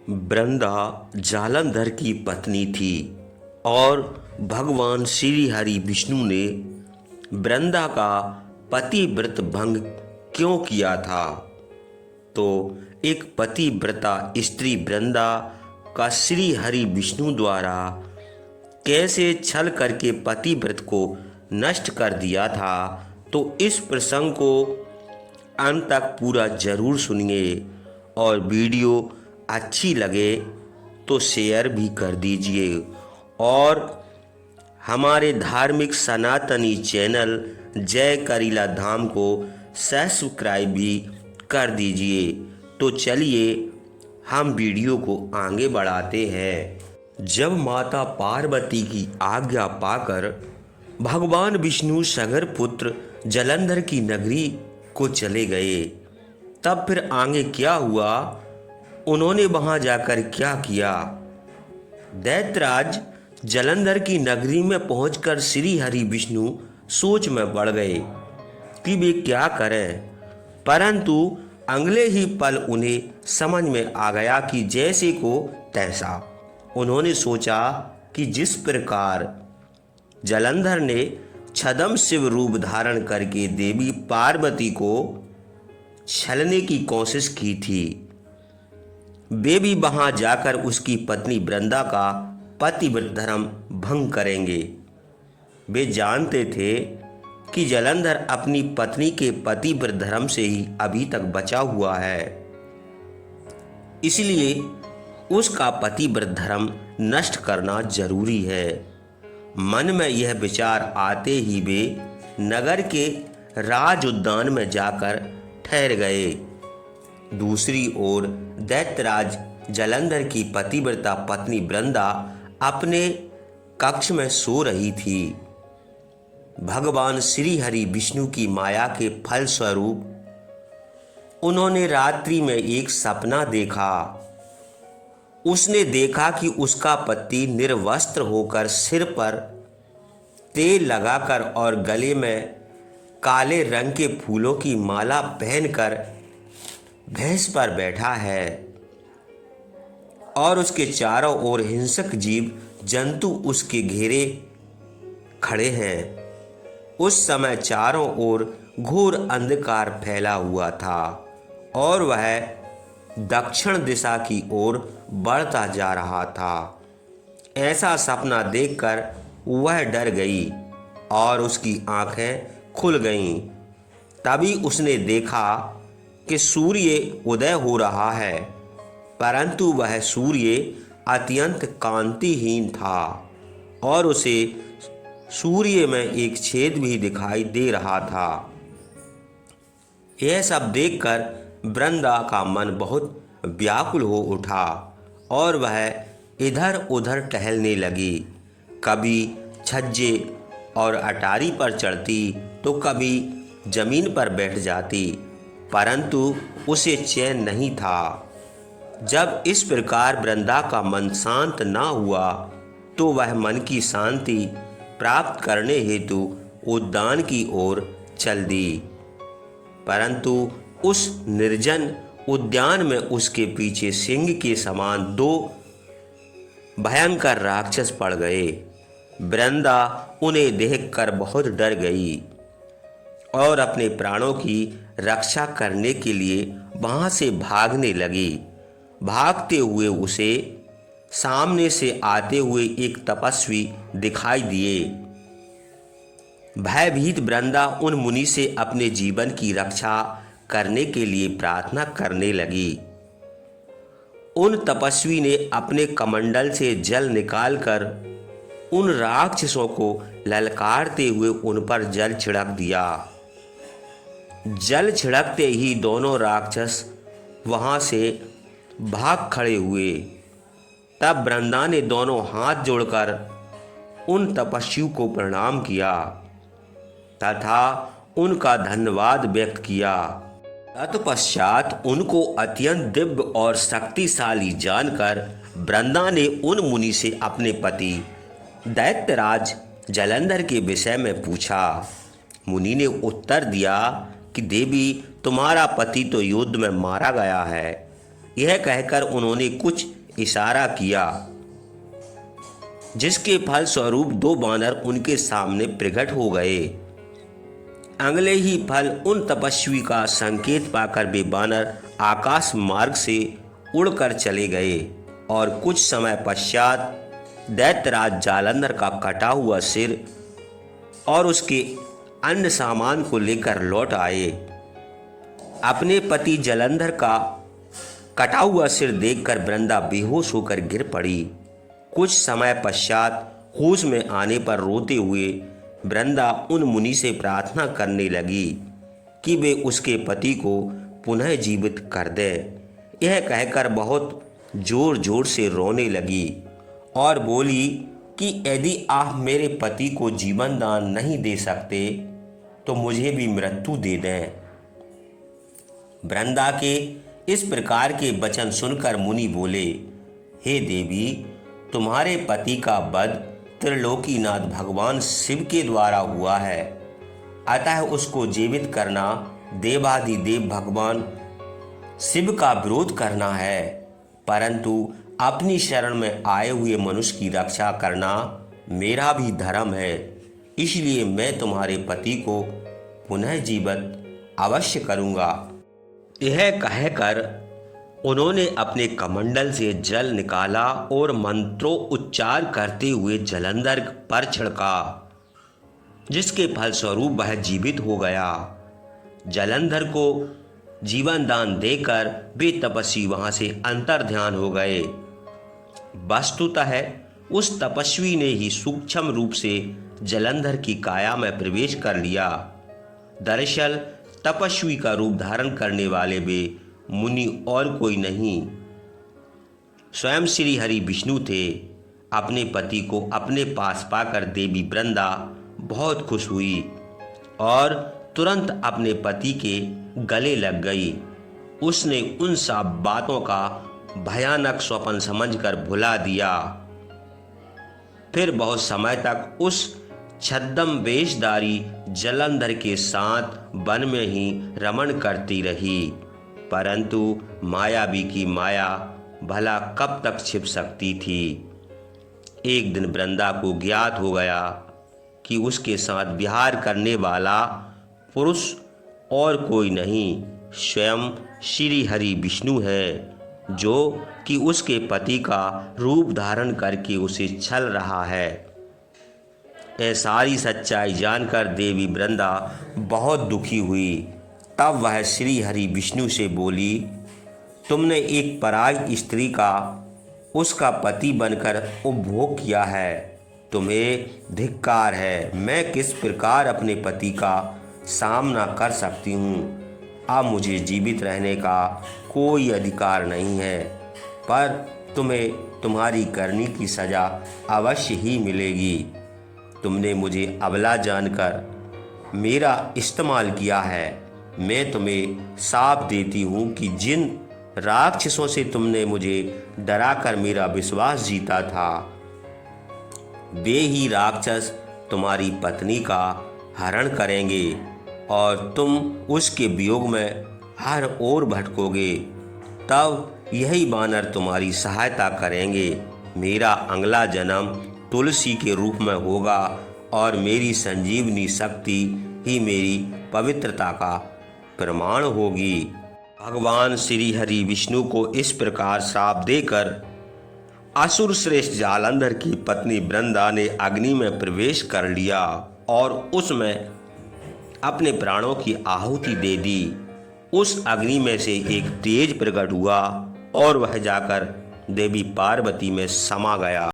वृंदा जालंधर की पत्नी थी और भगवान श्री हरि विष्णु ने वृंदा का पतिव्रत भंग क्यों किया था। तो एक पतिव्रता स्त्री वृंदा का श्री हरि विष्णु द्वारा कैसे छल करके पतिव्रत को नष्ट कर दिया था, तो इस प्रसंग को अंत तक पूरा जरूर सुनिए और वीडियो अच्छी लगे तो शेयर भी कर दीजिए और हमारे धार्मिक सनातनी चैनल जय करीला धाम को सब्सक्राइब भी कर दीजिए। तो चलिए हम वीडियो को आगे बढ़ाते हैं। जब माता पार्वती की आज्ञा पाकर भगवान विष्णु सगर पुत्र जालंधर की नगरी को चले गए, तब फिर आगे क्या हुआ, उन्होंने वहां जाकर क्या किया। दैत्यराज जालंधर की नगरी में पहुंचकर श्री हरि विष्णु सोच में पड़ गए कि वे क्या करें, परंतु अगले ही पल उन्हें समझ में आ गया कि जैसे को तैसा। उन्होंने सोचा कि जिस प्रकार जालंधर ने छद्म शिव रूप धारण करके देवी पार्वती को छलने की कोशिश की थी, वे भी वहां जाकर उसकी पत्नी वृंदा का पतिव्रत धर्म भंग करेंगे। वे जानते थे कि जालंधर अपनी पत्नी के पतिव्रत धर्म से ही अभी तक बचा हुआ है, इसलिए उसका पतिव्रत धर्म नष्ट करना जरूरी है। मन में यह विचार आते ही वे नगर के राज उद्यान में जाकर ठहर गए। दूसरी ओर दैत्यराज जालंधर की पतिव्रता पत्नी वृंदा अपने कक्ष में सो रही थी। भगवान श्री हरि विष्णु की माया के फल स्वरूप उन्होंने रात्रि में एक सपना देखा। उसने देखा कि उसका पति निर्वस्त्र होकर सिर पर तेल लगाकर और गले में काले रंग के फूलों की माला पहनकर भैंस पर बैठा है और उसके चारों ओर हिंसक जीव जंतु उसके घेरे खड़े हैं। उस समय चारों ओर घोर अंधकार फैला हुआ था और वह दक्षिण दिशा की ओर बढ़ता जा रहा था। ऐसा सपना देखकर वह डर गई और उसकी आंखें खुल गईं। तभी उसने देखा कि सूर्य उदय हो रहा है, परंतु वह सूर्य अत्यंत कांतिहीन था और उसे सूर्य में एक छेद भी दिखाई दे रहा था। यह सब देखकर वृंदा का मन बहुत व्याकुल हो उठा और वह इधर उधर टहलने लगी। कभी छज्जे और अटारी पर चढ़ती तो कभी जमीन पर बैठ जाती, परंतु उसे चैन नहीं था। जब इस प्रकार वृंदा का मन शांत ना हुआ तो वह मन की शांति प्राप्त करने हेतु उद्यान की ओर चल दी, परंतु उस निर्जन उद्यान में उसके पीछे सिंह के समान दो भयंकर राक्षस पड़ गए। वृंदा उन्हें देखकर बहुत डर गई और अपने प्राणों की रक्षा करने के लिए वहां से भागने लगी। भागते हुए उसे सामने से आते हुए एक तपस्वी दिखाई दिए। भयभीत वृंदा उन मुनि से अपने जीवन की रक्षा करने के लिए प्रार्थना करने लगी। उन तपस्वी ने अपने कमंडल से जल निकालकर उन राक्षसों को ललकारते हुए उन पर जल छिड़क दिया। जल छिड़कते ही दोनों राक्षस वहां से भाग खड़े हुए। तब वृंदा ने दोनों हाथ जोड़कर उन तपस्वी को प्रणाम किया तथा उनका धन्यवाद व्यक्त किया। तत्पश्चात उनको अत्यंत दिव्य और शक्तिशाली जानकर वृंदा ने उन मुनि से अपने पति दैत्यराज जालंधर के विषय में पूछा। मुनि ने उत्तर दिया कि देवी, तुम्हारा पति तो युद्ध में मारा गया है। यह कहकर उन्होंने कुछ इशारा किया, जिसके फलस्वरूप 2 बानर उनके सामने प्रकट हो गए। अगले ही पल उन तपस्वी का संकेत पाकर वे बानर आकाश मार्ग से उड़कर चले गए और कुछ समय पश्चात दैत्यराज जालंधर का कटा हुआ सिर और उसके अन्य सामान को लेकर लौट आए। अपने पति जालंधर का कटा हुआ सिर देखकर वृंदा बेहोश होकर गिर पड़ी। कुछ समय पश्चात होश में आने पर रोते हुए वृंदा उन मुनि से प्रार्थना करने लगी कि वे उसके पति को पुनः जीवित कर दे। यह कहकर बहुत जोर जोर से रोने लगी और बोली कि यदि आप मेरे पति को जीवन दान नहीं दे सकते तो मुझे भी मृत्यु दे दें। वृंदा के इस प्रकार के वचन सुनकर मुनि बोले, हे देवी, तुम्हारे पति का वध त्रिलोकीनाथ भगवान शिव के द्वारा हुआ है, अतः उसको जीवित करना देवाधिदेव भगवान शिव का विरोध करना है, परंतु अपनी शरण में आए हुए मनुष्य की रक्षा करना मेरा भी धर्म है। इसलिए मैं तुम्हारे पति को पुनः जीवित अवश्य करूँगा। यह कहकर उन्होंने अपने कमंडल से जल निकाला और मंत्रों उच्चार करते हुए जालंधर पर छिड़का, जिसके फलस्वरूप वह जीवित हो गया। जालंधर को जीवन दान देकर वे तपस्वी वहां से अंतर्ध्यान हो गए। वस्तुतः उस तपस्वी ने ही सूक्ष्म रूप से जालंधर की काया में प्रवेश कर लिया। दरअसल तपस्वी का रूप धारण करने वाले वे मुनि और कोई नहीं, स्वयं श्री हरि विष्णु थे। अपने पति को अपने पास पाकर देवी वृंदा बहुत खुश हुई और तुरंत अपने पति के गले लग गई। उसने उन सब बातों का भयानक स्वप्न समझकर भुला दिया। फिर बहुत समय तक उस छद्म वेशधारी जालंधर के साथ वन में ही रमण करती रही, परंतु मायावी की माया भला कब तक छिप सकती थी। एक दिन वृंदा को ज्ञात हो गया कि उसके साथ विहार करने वाला पुरुष और कोई नहीं, स्वयं श्री हरि विष्णु है, जो कि उसके पति का रूप धारण करके उसे छल रहा है। यह सारी सच्चाई जानकर देवी वृंदा बहुत दुखी हुई। तब वह श्री हरि विष्णु से बोली, तुमने एक पराई स्त्री का उसका पति बनकर उपभोग किया है, तुम्हें धिक्कार है। मैं किस प्रकार अपने पति का सामना कर सकती हूँ। अब मुझे जीवित रहने का कोई अधिकार नहीं है, पर तुम्हें तुम्हारी करनी की सज़ा अवश्य ही मिलेगी। तुमने मुझे अबला जानकर मेरा इस्तेमाल किया है। मैं तुम्हें साफ देती हूँ कि जिन राक्षसों से तुमने मुझे डराकर मेरा विश्वास जीता था, वे ही राक्षस तुम्हारी पत्नी का हरण करेंगे और तुम उसके वियोग में हर ओर भटकोगे। तब यही बानर तुम्हारी सहायता करेंगे। मेरा अगला जन्म तुलसी के रूप में होगा और मेरी संजीवनी शक्ति ही मेरी पवित्रता का प्रमाण होगी। भगवान श्री हरि विष्णु को इस प्रकार श्राप देकर असुर श्रेष्ठ जालंधर की पत्नी वृंदा ने अग्नि में प्रवेश कर लिया और उसमें अपने प्राणों की आहुति दे दी। उस अग्नि में से एक तेज प्रकट हुआ और वह जाकर देवी पार्वती में समा गया।